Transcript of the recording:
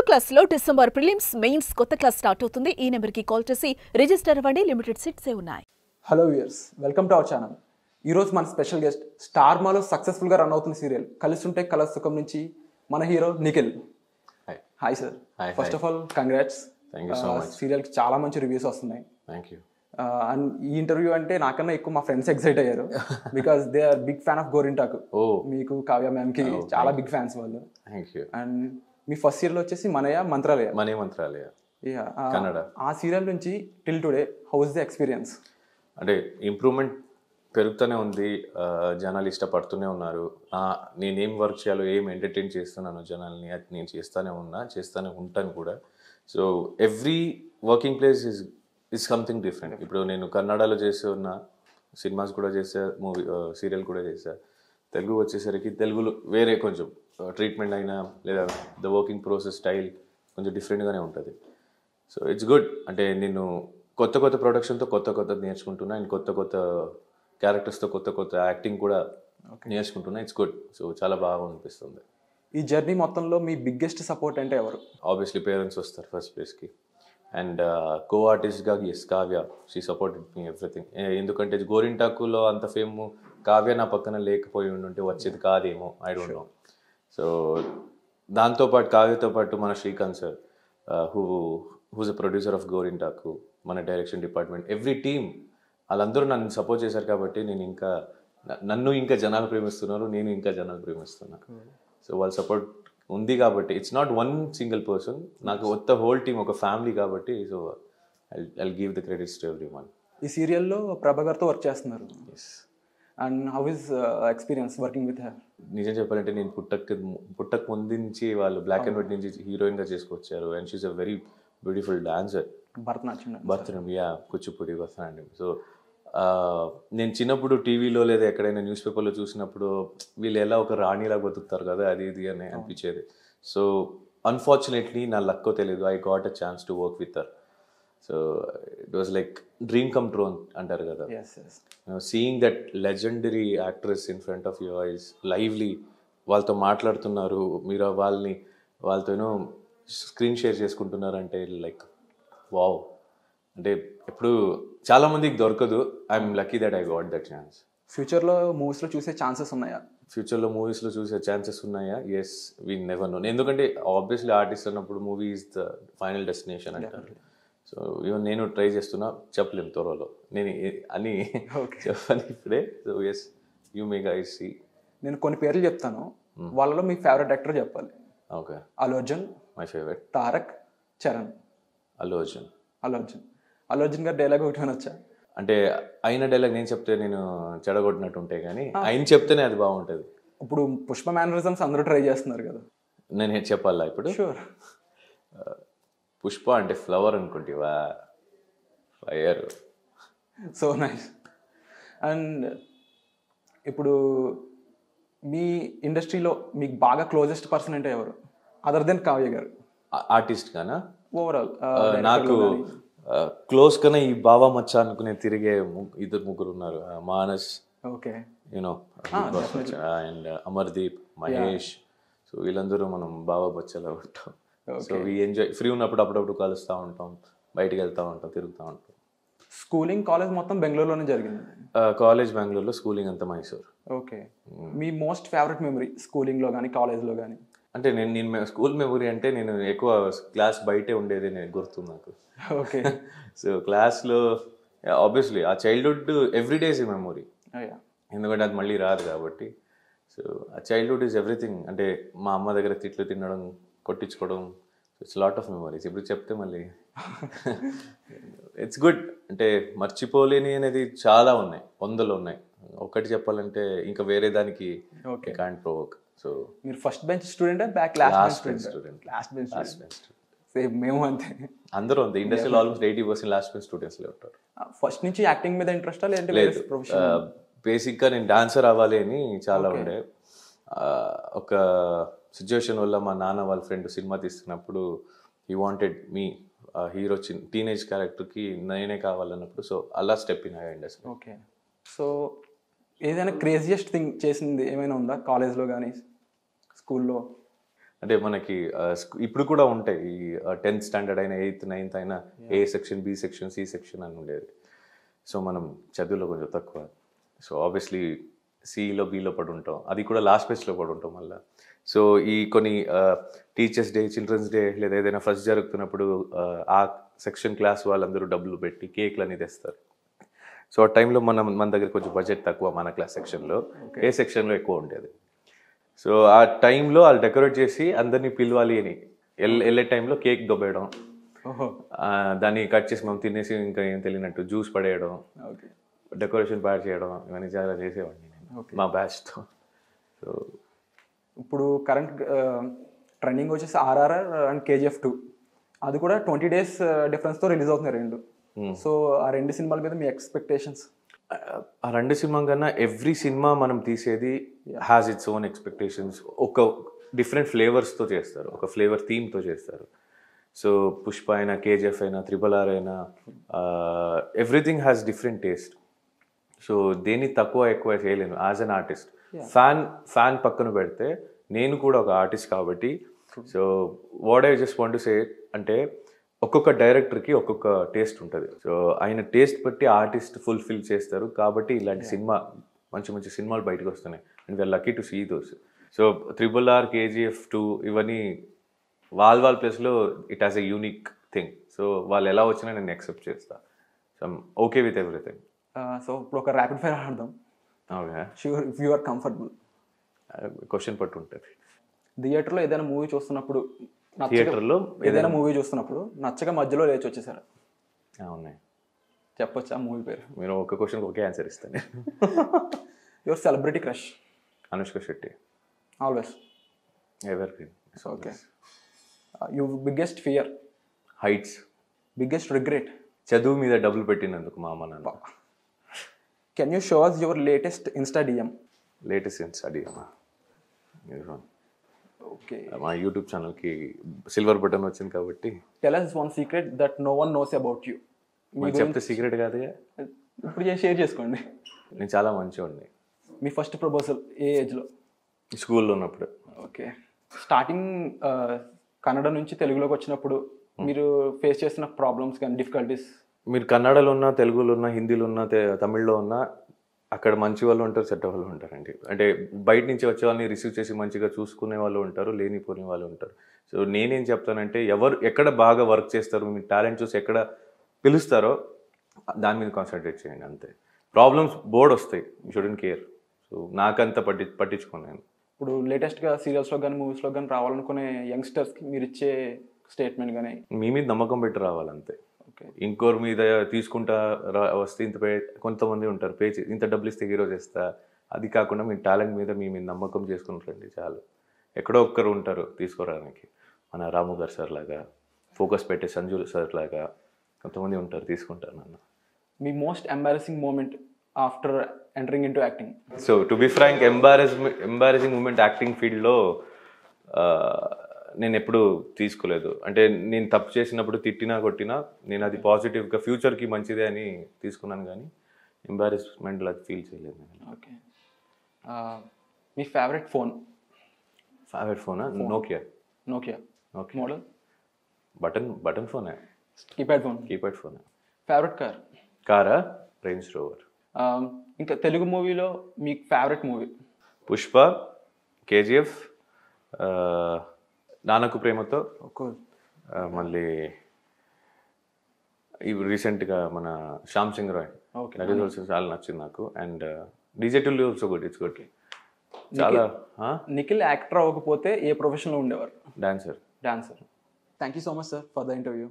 Class లో December prelims mains కొత్త class start అవుతుంది. ఈ నెంబర్ కి కాల్ చేసి రిజిస్టర్ అవ్వండి. లిమిటెడ్ సీట్స్ ఉన్నాయి. Hello viewers, welcome to our channel. ఈరోజు మన స్పెషల్ గెస్ట్ స్టార్ మాలో సక్సెస్ఫుల్గా రన్ అవుతున్న సీరియల్ కలిసుంటే కలర్ సుఖం నుంచి మన hero Nikhil. Hi sir, first of all congrats. సీరియల్కి చాలా మంచి రివ్యూస్ వస్తున్నాయి. Thank you. అండ్ ఈ ఇంటర్వ్యూ అంటే నాకన్నా ఎక్కువ మా ఫ్రెండ్స్ ఎక్సైట్ అయ్యారు because they are big fan of Gorintaku. మీకు కావ్య మ్యామ్కి చాలా బిగ్ ఫ్యాన్స్ వాళ్ళు. Thank you. అండ్ మీ ఫస్ట్ సీరియల్ వచ్చేసి మనయ మంత్రాలయ. కన్నడ. ఆ సీరియల్ నుంచి till today how is the experience? అంటే ఇంప్రూవ్మెంట్ పెరుగుతూనే ఉంది, జనాలు ఇష్టపడుతూనే ఉన్నారు. నేనేం వర్క్ చేయాలో, ఏం ఎంటర్టైన్ చేస్తున్నాను జనాల్ని, అది నేను చేస్తూనే ఉంటాను కూడా. So every working place is something different. ఇప్పుడు నేను కన్నడలో చేసి ఉన్న సినిమాస్ కూడా చేసా, సీరియల్ కూడా చేసా. తెలుగు వచ్చేసరికి తెలుగులో వేరే కొంచెం ట్రీట్మెంట్ అయినా లేదా ద వర్కింగ్ ప్రాసెస్ స్టైల్ కొంచెం డిఫరెంట్గానే ఉంటుంది. So it's good. అంటే నేను కొత్త ప్రొడక్షన్తో కొత్త నేర్చుకుంటున్నా. అండ్ కొత్త క్యారెక్టర్స్తో కొత్త యాక్టింగ్ కూడా నేర్చుకుంటున్నా. It's good. సో చాలా బాగా అనిపిస్తుంది. ఈ జర్నీ మొత్తంలో మీ బిగ్గెస్ట్ సపోర్ట్ అంటే ఎవరు? ఆబ్వియస్లీ పేరెంట్స్ వస్తారు ఫస్ట్ ప్లేస్కి. అండ్ కో ఆర్టిస్ట్గా Kavya, she supported me everything. ఎందుకంటే గోరింటాకులో అంత ఫేమ్ కావ్య నా పక్కన లేకపోయి ఉంటే వచ్చేది కాదేమో, ఐ డోంట్ నో. సో దాంతోపాటు కావ్యతో పాటు మన Srikanth sir, who's a producer of Gorintaku, మన డైరెక్షన్ డిపార్ట్మెంట్, ఎవ్రీ టీమ్, వాళ్ళందరూ నన్ను సపోర్ట్ చేశారు కాబట్టి నన్ను ఇంకా జనాలు ప్రేమిస్తున్నారు, నేను ఇంకా జనాలు ప్రేమిస్తున్నాను. సో వాళ్ళ సపోర్ట్ ఉంది కాబట్టి it's not one single person, నాకు మొత్తం హోల్ టీమ్ ఒక ఫ్యామిలీ కాబట్టి. So I give the credits to every one. ఈ సీరియల్లో ప్రభాకర్తో వర్క్ చేస్తున్నారు. And how is experience working with her? నిజం చెప్పాలంటే నేను పుట్టక ముందు నుంచి వాళ్ళు బ్లాక్ అండ్ వైట్ నుంచి హీరోయిన్గా చేసుకొచ్చారు. And she is a very beautiful dancer. Bharatanatyam, Kuchipudi, Bharatanatyam. So నేను చిన్నప్పుడు టీవీలో లేదా ఎక్కడైనా న్యూస్ పేపర్లో చూసినప్పుడు వీళ్ళు ఎలా ఒక రాణిలా బతుకుతారు కదా, అది ఇది అని అనిపించేది. సో అన్ఫార్చునేట్లీ నా లక్కో తెలియదు, I got a chance to work with her. So it was like dream come true అంటారు కదా. Seeing that legendary actress in front of your eyes lively, వాళ్ళతో మాట్లాడుతున్నారు, మీరు వాళ్ళతో స్క్రీన్ షేర్ చేసుకుంటున్నారంటే లైక్ వావ్. అంటే ఎప్పుడు చాలా మందికి దొరకదు. I'm lucky that I got that chance. ఫ్యూచర్లో మూవీస్లో చూసే ఛాన్సెస్ ఉన్నాయా? ఫ్యూచర్లో మూవీస్లో చూసే ఛాన్సెస్ ఉన్నాయా? Yes, we never know. ఎందుకంటే ఆబ్వియస్లీ ఆర్టిస్ట్ అన్నప్పుడు movie is the final destination అంటారు. సో ఈవెన్ నేను ట్రై చేస్తున్నా, చెప్పలేము త్వరలో నేను అని చెప్పాను ఇప్పుడే. So yes, you may guys see. నేను కొన్ని పేర్లు చెప్తాను, వాళ్ళలో మీ ఫేవరెట్ యాక్టర్ చెప్పాలి. Okay. Allu Arjun my favourite. Tarak, Charan. Allu Arjun గారు డైలాగ్ ఒకటి వినొచ్చా? అంటే అయిన డైలాగ్ నేను చెప్తే నేను చెడగొట్టినట్టు ఉంటాయి, కానీ ఆయన చెప్తేనే అది బాగుంటుంది. ఇప్పుడు పుష్ప మేనరిజమ్స్ అందరూ ట్రై చేస్తున్నారు కదా, నేను చెప్పాలా ఇప్పుడు? షూర్. పుష్ప అంటే ఫ్లవర్ అనుకుంటేవా, ఫైర్. So nice. అండ్ ఇప్పుడు మీ ఇండస్ట్రీలో మీకు బాగా క్లోజెస్ట్ పర్సన్ అంటే ఎవరు అదర్ దెన్ కావ్య గారు? ఆర్టిస్ట్ గానా? ఓవరాల్ నాకు క్లోజ్ కన్నా ఈ బావా మచ్చా అనుకునే తిరిగే ఇద్దరు ముగ్గురు ఉన్నారు. Manas, you know, and Amardeep, Mahesh. So వీళ్ళందరూ మనం బావా బచ్చలా ఉంటాం. So we enjoy. ఫ్రీ ఉన్నప్పుడు అప్పుడప్పుడు కలుస్తూ ఉంటాం, బయటికి వెళ్తూ ఉంటాం, తిరుగుతూ ఉంటాం. స్కూలింగ్, కాలేజ్ మొత్తం బెంగళూరులోనే జరిగింది? కాలేజ్ బెంగళూరులో, స్కూలింగ్ అంతా మైసూర్. ఓకే. మీ మోస్ట్ ఫేవరెట్ మెమరీ స్కూలింగ్లో కానీ కాలేజ్లో కానీ? అంటే నేను స్కూల్ మెమరీ అంటే నేను ఎక్కువ క్లాస్ బయటే ఉండేది నేను గుర్తుంది నాకు. ఓకే. సో క్లాస్లో ఆబ్వియస్లీ ఆ చైల్డ్హుడ్ ఎవ్రీడే ఇస్ మెమరీ, ఎందుకంటే అది మళ్ళీ రాదు కాబట్టి. సో ఆ చైల్డ్హుడ్ ఈజ్ ఎవ్రీథింగ్. అంటే మా అమ్మ దగ్గర తిట్లు తినడం, కొట్టించుకోవడం, ఇట్స్ లాట్ ఆఫ్ మెమరీస్. ఇప్పుడు చెప్తే మళ్ళీ ఇట్స్ గుడ్. అంటే మర్చిపోలేని అనేది చాలా ఉన్నాయి, వందలు ఉన్నాయి. ఒకటి చెప్పాలంటే ఇంకా వేరే దానికి కాంట్ ప్రొవోక్. సో మీరు first bench student, back last bench? Same, మేము అంతే, అందరూ అంతే. ఇండస్ట్రీలో ఆల్మోస్ట్ 80% లాస్ట్ బెంచ్ స్టూడెంట్స్లో ఉంటారు. ఫస్ట్ నుంచి యాక్టింగ్ మీద ఇంట్రెస్టా లేదంటే? లేదు, బేసిక్గా నేను డాన్సర్ అవ్వాలి అని చాలా ఉండే. ఒక సిచ్యువేషన్ వల్ల మా నాన్న వాళ్ళ ఫ్రెండ్ సినిమా తీస్తున్నప్పుడు he wanted me hero teenage క్యారెక్టర్కి నేనే కావాలన్నప్పుడు, సో అలా step in industry. Okay. So ఏదైనా క్రేజియస్ట్ థింగ్ చేసింది ఏమైనా ఉందా కాలేజ్లో కానీ స్కూల్లో? అంటే మనకి ఇప్పుడు కూడా ఉంటాయి ఈ 10th స్టాండర్డ్ అయినా 8th 9th అయినా A section B section C section అని ఉండేది. సో మనం చదువులో కొంచెం తక్కువ. సో ఆబ్వియస్లీ సిలో బిలో పడి ఉంటాం, అది కూడా లాస్ట్ బెంచ్లో పడి ఉంటాం మళ్ళీ. సో ఈ కొన్ని టీచర్స్ డే, చిల్డ్రన్స్ డే లేదా ఏదైనా ఫస్ట్ జరుగుతున్నప్పుడు ఆ సెక్షన్ క్లాస్ వాళ్ళందరూ డబ్బులు పెట్టి కేక్లు అని తెస్తారు. సో ఆ టైంలో మన దగ్గర కొంచెం బడ్జెట్ తక్కువ మన క్లాస్ సెక్షన్లో, ఏ సెక్షన్లో ఎక్కువ ఉండేది. సో ఆ టైంలో వాళ్ళు డెకరేట్ చేసి అందరినీ పిలవాలి అని వెళ్ళే టైంలో కేక్ దొబ్బేయడం, దాన్ని కట్ చేసి మనం తినేసి ఇంకా ఏం తెలియనట్టు జ్యూస్ పడేయడం, డెకరేషన్ బ్యాడ్ చేయడం, ఇవన్నీ చాలా చేసేవాడిని నేను మా బ్యాచ్తో. సో ఇప్పుడు కరెంట్ ట్రెండింగ్ వచ్చేసి RRR అండ్ KGF 2, అది కూడా 20 days డిఫరెన్స్తో రిలీజ్ అవుతున్నాయి రెండు. సో ఆ రెండు సినిమాల మీద మీ ఎక్స్పెక్టేషన్స్? ఆ రెండు సినిమా కన్నా ఎవ్రీ సినిమా మనం తీసేది హ్యాస్ ఇట్స్ ఓన్ ఎక్స్పెక్టేషన్స్. ఒక డిఫరెంట్ ఫ్లేవర్స్తో చేస్తారు, ఒక ఫ్లేవర్ థీమ్తో చేస్తారు. సో పుష్ప అయినా, KGF అయినా, RRR అయినా, everything has different taste. So దేన్ని తక్కువ ఎక్కువ చేయలేను యాజ్ అన్ ఆర్టిస్ట్. ఫ్యాన్ పక్కన పెడితే నేను కూడా ఒక ఆర్టిస్ట్ కాబట్టి. So what I just want to say అంటే ఒక్కొక్క డైరెక్టర్కి ఒక్కొక్క టేస్ట్ ఉంటుంది. సో ఆయన టేస్ట్ బట్టి ఆర్టిస్ట్ ఫుల్ఫిల్ చేస్తారు కాబట్టి ఇలాంటి సినిమా మంచి మంచి సినిమాలు బయటకు వస్తున్నాయి. And we're lucky to see those. So RRR, KGF 2 ఇవన్నీ వాళ్ళ ప్లేస్లో it has a unique thing. So వాళ్ళు ఎలా వచ్చినా నేను యాక్సెప్ట్ చేస్తా. So I'm okay with everything. So ఇప్పుడు ఒక ర్యాపిడ్ ఫైర్ ఆడదాం. Okay, sure, if you are comfortable. Question పట్టు ఉంటుంది. థియేటర్లో ఏదైనా మూవీ చూస్తున్నప్పుడు, థియేటర్లో ఏదైనా మూవీ చూస్తున్నప్పుడు నచ్చగా మధ్యలో లేచి వచ్చేసారు, ఉన్నాయి చెప్పొచ్చా మూవీ పేరు? మీరు ఒక క్వశ్చన్కి ఒకే ఆన్సర్ ఇస్తాను. Your celebrity crush? Anushka Shetty. Always? Ever green. Okay. Your biggest fear? Heights. Biggest regret? చదువు మీద డబ్బులు పెట్టినందుకు మా అమ్మ నాన్న. Can you show us your latest Insta DM? Latest Insta DM okay. మా యూట్యూబ్ ఛానల్కి సిల్వర్ బటన్ వచ్చింది కాబట్టి. Tell us one secret that no one knows about you. మీరు చెప్తే సీక్రెట్ కాదుగా, ఇప్పుడు షేర్ చేసుకోండి. నేను చాలా మంచివాడిని. మీ ఫస్ట్ ప్రపోజల్ ఏ ఏజ్లో? స్కూల్లో ఉన్నప్పుడు. ఓకే. స్టార్టింగ్ కన్నడ నుంచి తెలుగులోకి వచ్చినప్పుడు మీరు ఫేస్ చేసిన ప్రాబ్లమ్స్ కానీ డిఫికల్టీస్? మీరు కన్నడలో ఉన్నా, తెలుగులో ఉన్నా, హిందీలో ఉన్నా, తమిళ్లో ఉన్నా అక్కడ మంచి వాళ్ళు ఉంటారు, చెడ్డ వాళ్ళు ఉంటారండి. అంటే బయట నుంచి వచ్చే వాళ్ళని రిసీవ్ చేసి మంచిగా చూసుకునే వాళ్ళు ఉంటారు, లేనిపోని వాళ్ళు ఉంటారు. సో నేనేం చెప్తానంటే ఎవరు ఎక్కడ బాగా వర్క్ చేస్తారు, మీ టాలెంట్ చూసి ఎక్కడ పిలుస్తారో దాని మీద కాన్సన్ట్రేట్ చేయండి అంతే. ప్రాబ్లమ్స్ బోర్డ్ వస్తాయి, యూ షుడెంట్ కేర్. సో నాకంత పట్టించుకున్నాను. ఇప్పుడు లేటెస్ట్గా సీరియల్స్లో కానీ మూవీస్లో కానీ రావాలనుకునే యంగ్స్టర్స్కి మీరు ఇచ్చే స్టేట్మెంట్ కానీ? మీ మీద నమ్మకం పెట్టి రావాలంతే. ఓకే. ఇంకోరి మీద తీసుకుంటా వస్తే ఇంత కొంతమంది ఉంటారు ఇంత డబ్బులు ఇస్తే హీరో చేస్తా. అది కాకుండా మీ టాలెంట్ మీద మీ నమ్మకం చేసుకుంటారండి చాలు. ఎక్కడో ఒక్కరు ఉంటారు తీసుకోవడానికి, మన రాము గారు సార్ లాగా, ఫోకస్ పెట్టే సంజు సార్ లాగా కొంతమంది ఉంటారు, తీసుకుంటారు నన్ను. మీ most embarrassing moment after entering into acting? So to be frank, embarrassing moment acting ఫీల్డ్లో నేను ఎప్పుడు తీసుకోలేదు. అంటే నేను తప్పు చేసినప్పుడు తిట్టినా కొట్టినా నేను అది పాజిటివ్గా ఫ్యూచర్కి మంచిదే అని తీసుకున్నాను, కానీ ఎంబారస్మెంట్ అది ఫీల్ చేయలేదు. ఓకే. మీ ఫేవరెట్ ఫోన్? ఫేవరెట్ ఫోనా? నోకియా. Nokia model? బటన్ ఫోనే. కీప్యాడ్ ఫోనే. Favourite car? కారా? Range Rover. ఇంకా తెలుగు మూవీలో మీకు favourite movie? Pushpa, KGF, Nannaku Prematho, మళ్ళీ ఇవి రీసెంట్గా మన Shyam Singh Roy, that is also చాలా నచ్చింది నాకు. And digital also good, it's good. చాలా. నిఖిల్ యాక్టర్ అవ్వకపోతే ఏ ప్రొఫెషన్లో ఉండేవారు? Dancer. Thank you so much sir for the interview.